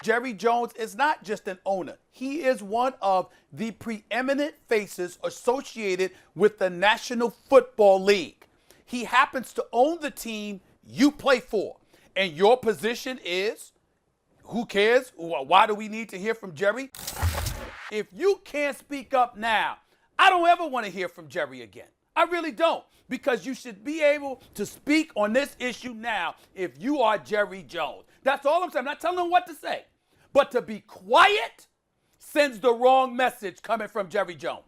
Jerry Jones is not just an owner. He is one of the preeminent faces associated with the National Football League. He happens to own the team you play for. And your position is, who cares? Why do we need to hear from Jerry? If you can't speak up now, I don't ever want to hear from Jerry again. I really don't. Because you should be able to speak on this issue now if you are Jerry Jones. That's all I'm saying. I'm not telling him what to say. But to be quiet sends the wrong message coming from Jerry Jones.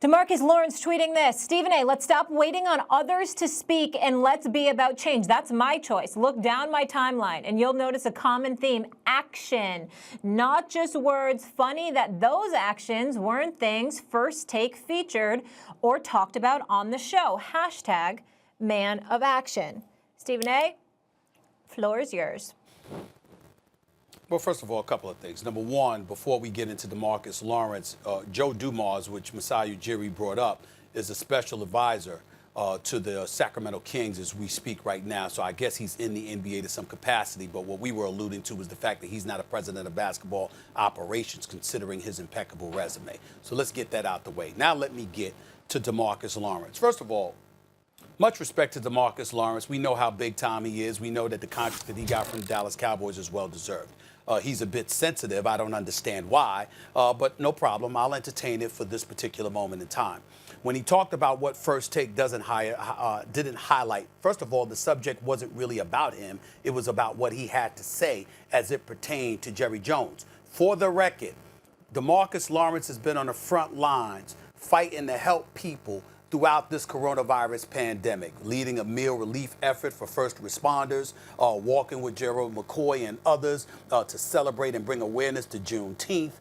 DeMarcus Lawrence tweeting this. Stephen A., let's stop waiting on others to speak and let's be about change. That's my choice. Look down my timeline and you'll notice a common theme: action, not just words. Funny that those actions weren't things First Take featured or talked about on the show. Hashtag man of action. Stephen A., floor is yours. Well, first of all, a couple of things. Number one, before we get into DeMarcus Lawrence, Joe Dumars, which Masai Ujiri brought up, is a special advisor to the Sacramento Kings as we speak right now. So I guess he's in the NBA to some capacity. But what we were alluding to was the fact that he's not a president of basketball operations, considering his impeccable resume. So let's get that out the way. Now let me get to DeMarcus Lawrence. First of all, much respect to DeMarcus Lawrence. We know how big time he is. We know that the contract that he got from the Dallas Cowboys is well-deserved. He's a bit sensitive. I don't understand why, but no problem. I'll entertain it for this particular moment in time. When he talked about what First Take didn't highlight, first of all, the subject wasn't really about him. It was about what he had to say as it pertained to Jerry Jones. For the record, DeMarcus Lawrence has been on the front lines fighting to help people throughout this coronavirus pandemic, leading a meal relief effort for first responders, walking with Gerald McCoy and others to celebrate and bring awareness to Juneteenth.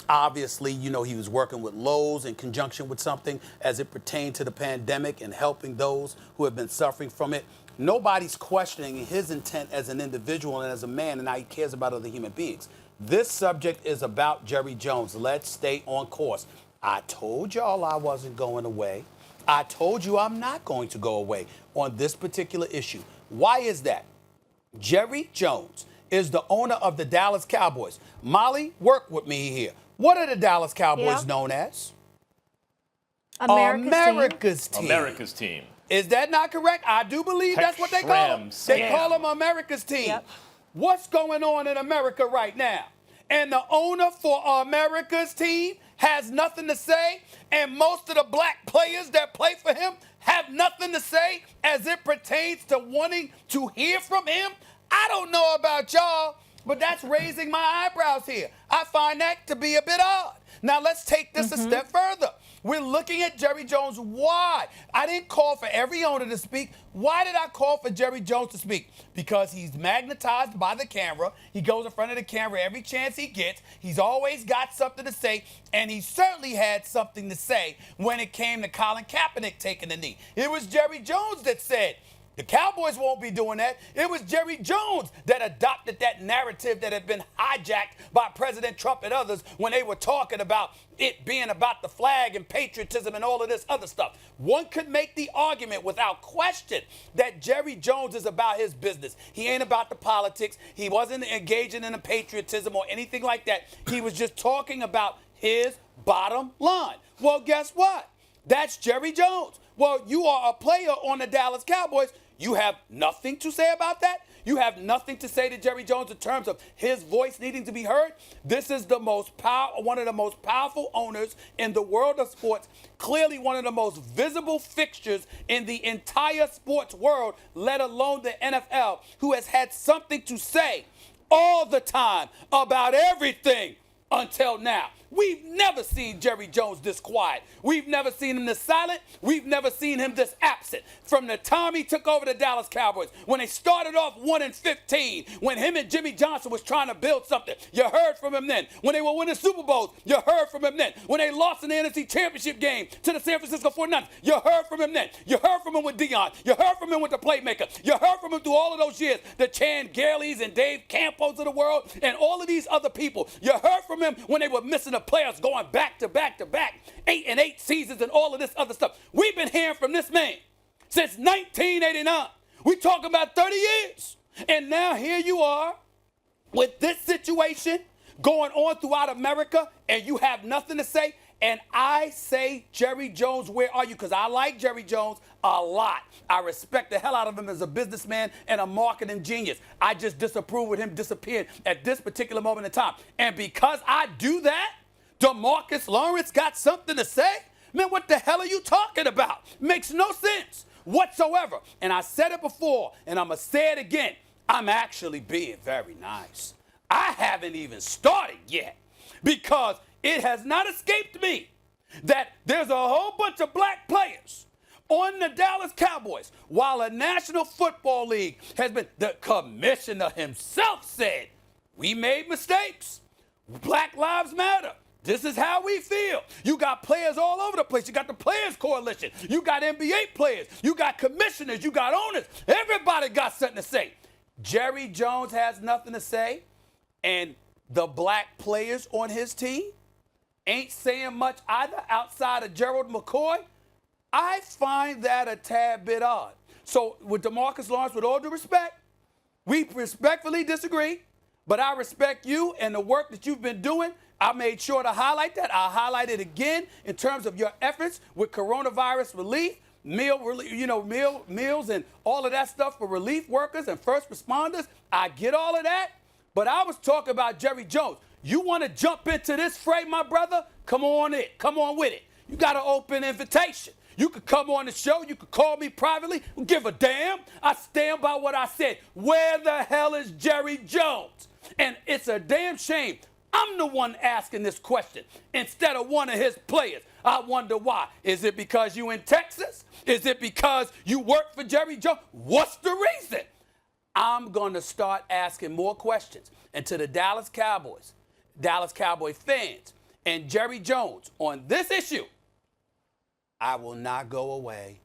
Obviously, you know, he was working with Lowe's in conjunction with something as it pertained to the pandemic and helping those who have been suffering from it. Nobody's questioning his intent as an individual and as a man and how he cares about other human beings. This subject is about Jerry Jones. Let's stay on course. I told y'all I wasn't going away. I told you I'm not going to go away on this particular issue. Why is that? Jerry Jones is the owner of the Dallas Cowboys. Molly, work with me here. What are the Dallas Cowboys known as? America's team. America's team. Is that not correct? I do believe that's what they call them. They call them America's team. Yep. What's going on in America right now? And the owner for America's team has nothing to say, and most of the black players that play for him have nothing to say as it pertains to wanting to hear from him. I don't know about y'all, but that's raising my eyebrows here. I find that to be a bit odd. Now let's take this a step further. We're looking at Jerry Jones. Why? I didn't call for every owner to speak. Why did I call for Jerry Jones to speak? Because he's magnetized by the camera. He goes in front of the camera every chance he gets. He's always got something to say, and he certainly had something to say when it came to Colin Kaepernick taking the knee. It was Jerry Jones that said, the Cowboys won't be doing that. It was Jerry Jones that adopted that narrative that had been hijacked by President Trump and others when they were talking about it being about the flag and patriotism and all of this other stuff. One could make the argument without question that Jerry Jones is about his business. He ain't about the politics. He wasn't engaging in the patriotism or anything like that. He was just talking about his bottom line. Well, guess what? That's Jerry Jones. Well, you are a player on the Dallas Cowboys. You have nothing to say about that? You have nothing to say to Jerry Jones in terms of his voice needing to be heard? This is the one of the most powerful owners in the world of sports, clearly one of the most visible fixtures in the entire sports world, let alone the NFL, who has had something to say all the time about everything until now. We've never seen Jerry Jones this quiet. We've never seen him this silent. We've never seen him this absent. From the time he took over the Dallas Cowboys, when they started off 1-15, when him and Jimmy Johnson was trying to build something, you heard from him then. When they were winning Super Bowls, you heard from him then. When they lost in the NFC Championship game to the San Francisco 49ers, you heard from him then. You heard from him with Dion. You heard from him with the playmaker. You heard from him through all of those years, the Chan Gailey's and Dave Campos of the world and all of these other people. You heard from him when they were missing the players going back to back to back, 8-8 seasons and all of this other stuff. We've been hearing from this man since 1989. We talking about 30 years. And now here you are with this situation going on throughout America and you have nothing to say, and I say, Jerry Jones, where are you? Because I like Jerry Jones a lot. I respect the hell out of him as a businessman and a marketing genius. I just disapprove with him disappearing at this particular moment in time. And because I do that, DeMarcus Lawrence got something to say? Man, what the hell are you talking about? Makes no sense whatsoever. And I said it before, and I'm going to say it again. I'm actually being very nice. I haven't even started yet because it has not escaped me that there's a whole bunch of black players on the Dallas Cowboys while the National Football League has been, the commissioner himself said, we made mistakes. Black Lives Matter. This is how we feel. You got players all over the place. You got the Players Coalition. You got NBA players. You got commissioners. You got owners. Everybody got something to say. Jerry Jones has nothing to say, and the black players on his team ain't saying much either outside of Gerald McCoy. I find that a tad bit odd. So with DeMarcus Lawrence, with all due respect, we respectfully disagree, but I respect you and the work that you've been doing. I made sure to highlight that. I'll highlight it again in terms of your efforts with coronavirus relief, meals and all of that stuff for relief workers and first responders. I get all of that, but I was talking about Jerry Jones. You want to jump into this fray, my brother? Come on in. Come on with it. You got an open invitation. You could come on the show. You could call me privately. Give a damn. I stand by what I said. Where the hell is Jerry Jones? And it's a damn shame. I'm the one asking this question instead of one of his players. I wonder why. Is it because you in Texas? Is it because you work for Jerry Jones? What's the reason? I'm going to start asking more questions. And to the Dallas Cowboys, Dallas Cowboy fans, and Jerry Jones on this issue, I will not go away.